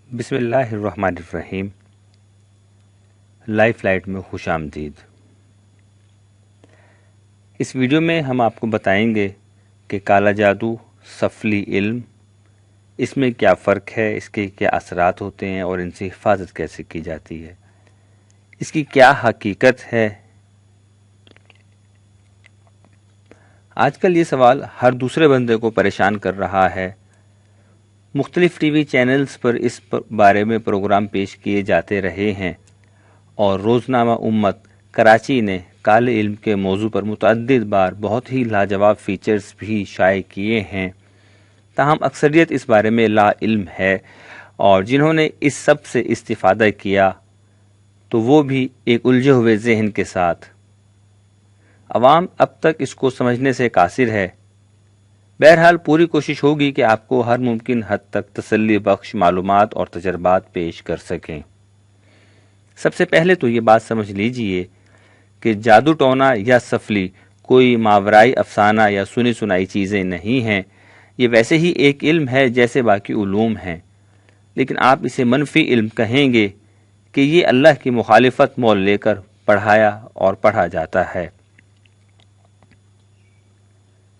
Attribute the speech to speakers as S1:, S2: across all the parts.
S1: بسم اللہ الرحمن الرحیم۔ لائف لائٹ میں خوش آمدید۔ اس ویڈیو میں ہم آپ کو بتائیں گے کہ کالا جادو، سفلی علم، اس میں کیا فرق ہے، اس کے کیا اثرات ہوتے ہیں اور ان سے حفاظت کیسے کی جاتی ہے، اس کی کیا حقیقت ہے۔ آج کل یہ سوال ہر دوسرے بندے کو پریشان کر رہا ہے۔ مختلف ٹی وی چینلز پر اس بارے میں پروگرام پیش کیے جاتے رہے ہیں اور روزنامہ امت کراچی نے کالے علم کے موضوع پر متعدد بار بہت ہی لاجواب فیچرز بھی شائع کیے ہیں۔ تاہم اکثریت اس بارے میں لا علم ہے، اور جنہوں نے اس سب سے استفادہ کیا تو وہ بھی ایک الجھے ہوئے ذہن کے ساتھ۔ عوام اب تک اس کو سمجھنے سے قاصر ہے۔ بہرحال پوری کوشش ہوگی کہ آپ کو ہر ممکن حد تک تسلی بخش معلومات اور تجربات پیش کر سکیں۔ سب سے پہلے تو یہ بات سمجھ لیجئے کہ جادو ٹونا یا سفلی کوئی ماورائی افسانہ یا سنی سنائی چیزیں نہیں ہیں۔ یہ ویسے ہی ایک علم ہے جیسے باقی علوم ہیں، لیکن آپ اسے منفی علم کہیں گے کہ یہ اللہ کی مخالفت مول لے کر پڑھایا اور پڑھا جاتا ہے۔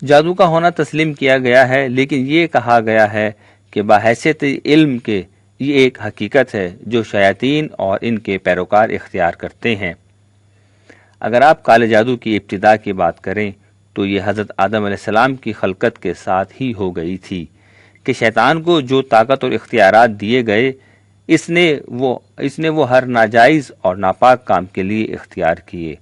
S1: جادو کا ہونا تسلیم کیا گیا ہے، لیکن یہ کہا گیا ہے کہ بحیثیت علم کے یہ ایک حقیقت ہے جو شیاطین اور ان کے پیروکار اختیار کرتے ہیں۔ اگر آپ کالے جادو کی ابتدا کی بات کریں تو یہ حضرت آدم علیہ السلام کی خلقت کے ساتھ ہی ہو گئی تھی کہ شیطان کو جو طاقت اور اختیارات دیے گئے، اس نے وہ ہر ناجائز اور ناپاک کام کے لیے اختیار کیے۔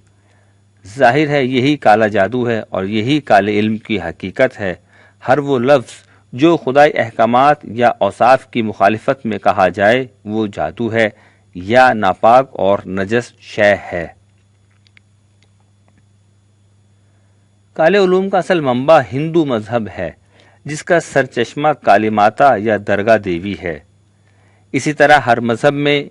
S1: ظاہر ہے یہی کالا جادو ہے اور یہی کالے علم کی حقیقت ہے۔ ہر وہ لفظ جو خدائی احکامات یا اوصاف کی مخالفت میں کہا جائے وہ جادو ہے یا ناپاک اور نجس شے ہے۔ کالے علوم کا اصل منبع ہندو مذہب ہے، جس کا سرچشمہ کالی ماتا یا درگاہ دیوی ہے۔ اسی طرح ہر مذہب میں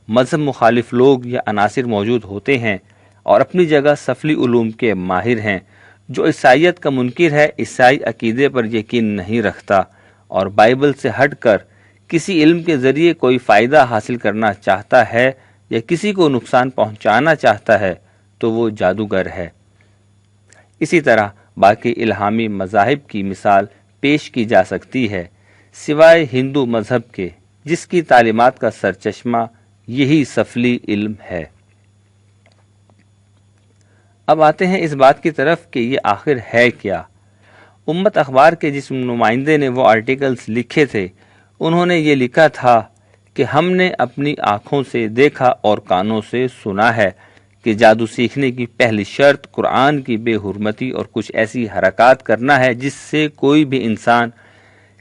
S1: مذہب مخالف لوگ یا عناصر موجود ہوتے ہیں اور اپنی جگہ سفلی علوم کے ماہر ہیں۔ جو عیسائیت کا منکر ہے، عیسائی عقیدے پر یقین نہیں رکھتا اور بائبل سے ہٹ کر کسی علم کے ذریعے کوئی فائدہ حاصل کرنا چاہتا ہے یا کسی کو نقصان پہنچانا چاہتا ہے تو وہ جادوگر ہے۔ اسی طرح باقی الہامی مذاہب کی مثال پیش کی جا سکتی ہے، سوائے ہندو مذہب کے، جس کی تعلیمات کا سرچشمہ یہی سفلی علم ہے۔ اب آتے ہیں اس بات کی طرف کہ یہ آخر ہے کیا۔ امت اخبار کے جس نمائندے نے وہ آرٹیکلز لکھے تھے، انہوں نے یہ لکھا تھا کہ ہم نے اپنی آنکھوں سے دیکھا اور کانوں سے سنا ہے کہ جادو سیکھنے کی پہلی شرط قرآن کی بے حرمتی اور کچھ ایسی حرکات کرنا ہے جس سے کوئی بھی انسان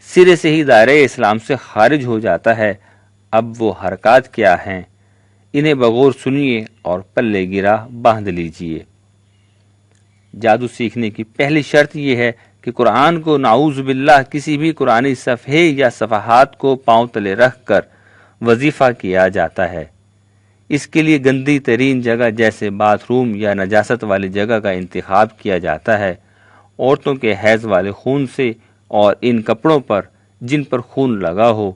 S1: سرے سے ہی دائرۂ اسلام سے خارج ہو جاتا ہے۔ اب وہ حرکات کیا ہیں، انہیں بغور سنیے اور پلے گرا باندھ لیجئے۔ جادو سیکھنے کی پہلی شرط یہ ہے کہ قرآن کو نعوذ باللہ کسی بھی قرآنی صفحے یا صفحات کو پاؤں تلے رکھ کر وظیفہ کیا جاتا ہے۔ اس کے لیے گندی ترین جگہ جیسے باتھ روم یا نجاست والی جگہ کا انتخاب کیا جاتا ہے۔ عورتوں کے حیض والے خون سے اور ان کپڑوں پر جن پر خون لگا ہو،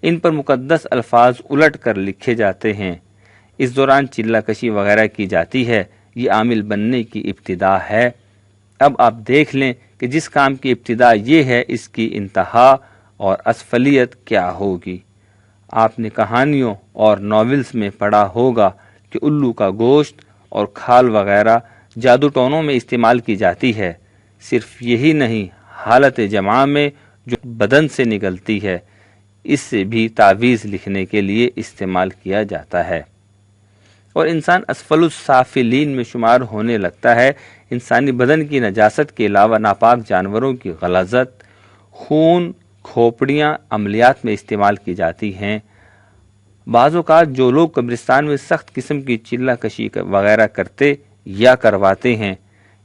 S1: ان پر مقدس الفاظ الٹ کر لکھے جاتے ہیں۔ اس دوران چلہ کشی وغیرہ کی جاتی ہے۔ یہ عامل بننے کی ابتدا ہے۔ اب آپ دیکھ لیں کہ جس کام کی ابتدا یہ ہے، اس کی انتہا اور اسفلیت کیا ہوگی۔ آپ نے کہانیوں اور ناولز میں پڑھا ہوگا کہ الو کا گوشت اور کھال وغیرہ جادو ٹونوں میں استعمال کی جاتی ہے۔ صرف یہی نہیں، حالت جماع میں جو بدن سے نکلتی ہے، اس سے بھی تعویذ لکھنے کے لیے استعمال کیا جاتا ہے، اور انسان اسفل السافلین میں شمار ہونے لگتا ہے۔ انسانی بدن کی نجاست کے علاوہ ناپاک جانوروں کی غلاظت، خون، کھوپڑیاں عملیات میں استعمال کی جاتی ہیں۔ بعض اوقات جو لوگ قبرستان میں سخت قسم کی چلہ کشی وغیرہ کرتے یا کرواتے ہیں،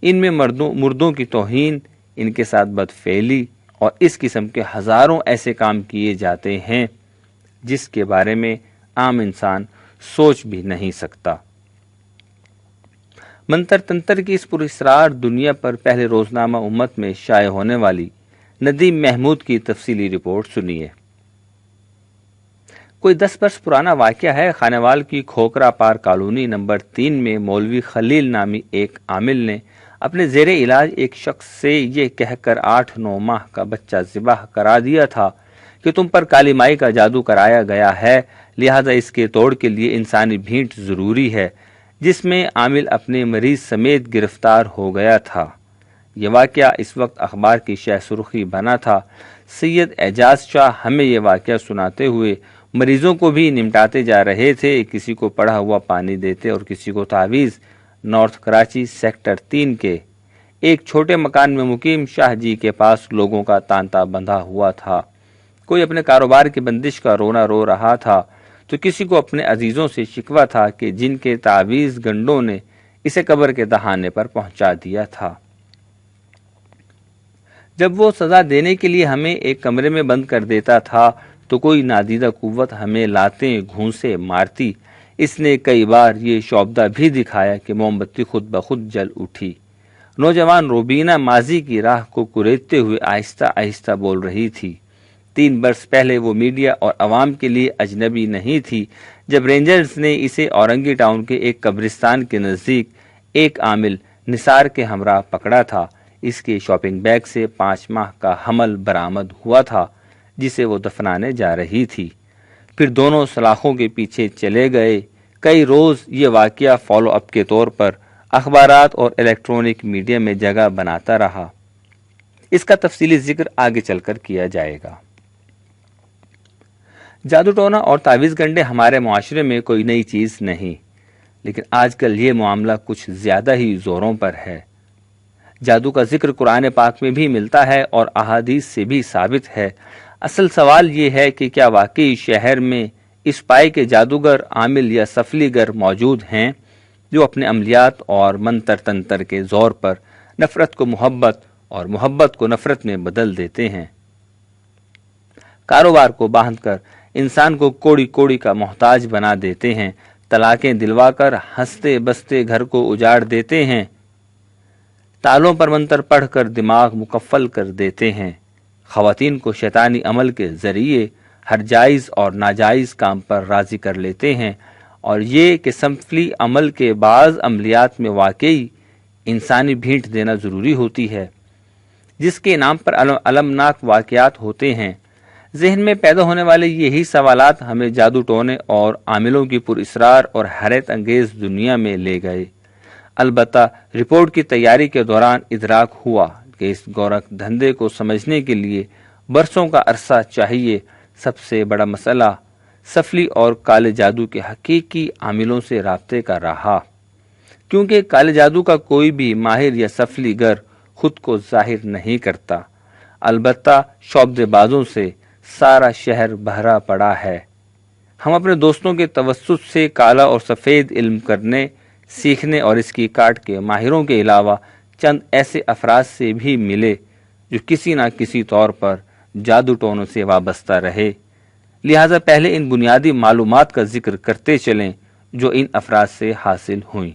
S1: ان میں مردوں کی توہین، ان کے ساتھ بدفعلی اور اس قسم کے ہزاروں ایسے کام کیے جاتے ہیں جس کے بارے میں عام انسان سوچ بھی نہیں سکتا۔ منتر تنتر کی اس پراسرار دنیا پر پہلے روزنامہ امت میں شائع ہونے والی ندیم محمود کی تفصیلی رپورٹ سنیے۔ کوئی 10 برس پرانا واقعہ ہے۔ خانوال کی کھوکرا پار کالونی نمبر 3 میں مولوی خلیل نامی ایک عامل نے اپنے زیر علاج ایک شخص سے یہ کہہ کر 8-9 ماہ کا بچہ ذبح کرا دیا تھا کہ تم پر کالی مائی کا جادو کرایا گیا ہے، لہذا اس کے توڑ کے لیے انسانی بھینٹ ضروری ہے، جس میں عامل اپنے مریض سمیت گرفتار ہو گیا تھا۔ یہ واقعہ اس وقت اخبار کی شہ سرخی بنا تھا۔ سید اعجاز شاہ ہمیں یہ واقعہ سناتے ہوئے مریضوں کو بھی نمٹاتے جا رہے تھے، کسی کو پڑا ہوا پانی دیتے اور کسی کو تعویذ۔ نارتھ کراچی سیکٹر 3 کے ایک چھوٹے مکان میں مقیم شاہ جی کے پاس لوگوں کا تانتا بندھا ہوا تھا۔ کوئی اپنے کاروبار کی بندش کا رونا رو رہا تھا تو کسی کو اپنے عزیزوں سے شکوہ تھا کہ جن کے تعویذ گنڈوں نے اسے قبر کے دہانے پر پہنچا دیا تھا۔ جب وہ سزا دینے کے لیے ہمیں ایک کمرے میں بند کر دیتا تھا تو کوئی نادیدہ قوت ہمیں لاتیں گھونسے مارتی۔ اس نے کئی بار یہ شعبدہ بھی دکھایا کہ موم بتی خود بخود جل اٹھی۔ نوجوان روبینہ ماضی کی راہ کو کریدتے ہوئے آہستہ آہستہ بول رہی تھی۔ 3 برس پہلے وہ میڈیا اور عوام کے لیے اجنبی نہیں تھی جب رینجرز نے اسے اورنگی ٹاؤن کے ایک قبرستان کے نزدیک ایک عامل نثار کے ہمراہ پکڑا تھا۔ اس کے شاپنگ بیگ سے 5 ماہ کا حمل برآمد ہوا تھا جسے وہ دفنانے جا رہی تھی۔ پھر دونوں سلاخوں کے پیچھے چلے گئے۔ کئی روز یہ واقعہ فالو اپ کے طور پر اخبارات اور الیکٹرونک میڈیا میں جگہ بناتا رہا۔ اس کا تفصیلی ذکر آگے چل کر کیا جائے گا۔ جادو ٹونا اور تعویذ گنڈے ہمارے معاشرے میں کوئی نئی چیز نہیں، لیکن آج کل یہ معاملہ کچھ زیادہ ہی زوروں پر ہے۔ جادو کا ذکر قرآن پاک میں بھی ملتا ہے اور احادیث سے بھی ثابت ہے۔ اصل سوال یہ ہے کہ کیا واقعی شہر میں اس پائے کے جادوگر، عامل یا سفلی گر موجود ہیں جو اپنے عملیات اور منتر تنتر کے زور پر نفرت کو محبت اور محبت کو نفرت میں بدل دیتے ہیں، کاروبار کو باندھ کر انسان کو کوڑی کوڑی کا محتاج بنا دیتے ہیں، طلاقیں دلوا کر ہنستے بستے گھر کو اجاڑ دیتے ہیں، تالوں پر منتر پڑھ کر دماغ مکفل کر دیتے ہیں، خواتین کو شیطانی عمل کے ذریعے ہر جائز اور ناجائز کام پر راضی کر لیتے ہیں، اور یہ کہ سفلی عمل کے بعض عملیات میں واقعی انسانی بھینٹ دینا ضروری ہوتی ہے، جس کے نام پر المناک واقعات ہوتے ہیں۔ ذہن میں پیدا ہونے والے یہی سوالات ہمیں جادو ٹونے اور عاملوں کی پراسرار اور حیرت انگیز دنیا میں لے گئے۔ البتہ رپورٹ کی تیاری کے دوران ادراک ہوا کہ اس گورکھ دھندے کو سمجھنے کے لیے برسوں کا عرصہ چاہیے۔ سب سے بڑا مسئلہ سفلی اور کالے جادو کے حقیقی عاملوں سے رابطے کا رہا، کیونکہ کالے جادو کا کوئی بھی ماہر یا سفلی گر خود کو ظاہر نہیں کرتا، البتہ شعبدے بازوں سے سارا شہر بھرا پڑا ہے۔ ہم اپنے دوستوں کے توسط سے کالا اور سفید علم کرنے، سیکھنے اور اس کی کاٹ کے ماہروں کے علاوہ چند ایسے افراد سے بھی ملے جو کسی نہ کسی طور پر جادو ٹونوں سے وابستہ رہے، لہٰذا پہلے ان بنیادی معلومات کا ذکر کرتے چلیں جو ان افراد سے حاصل ہوئیں۔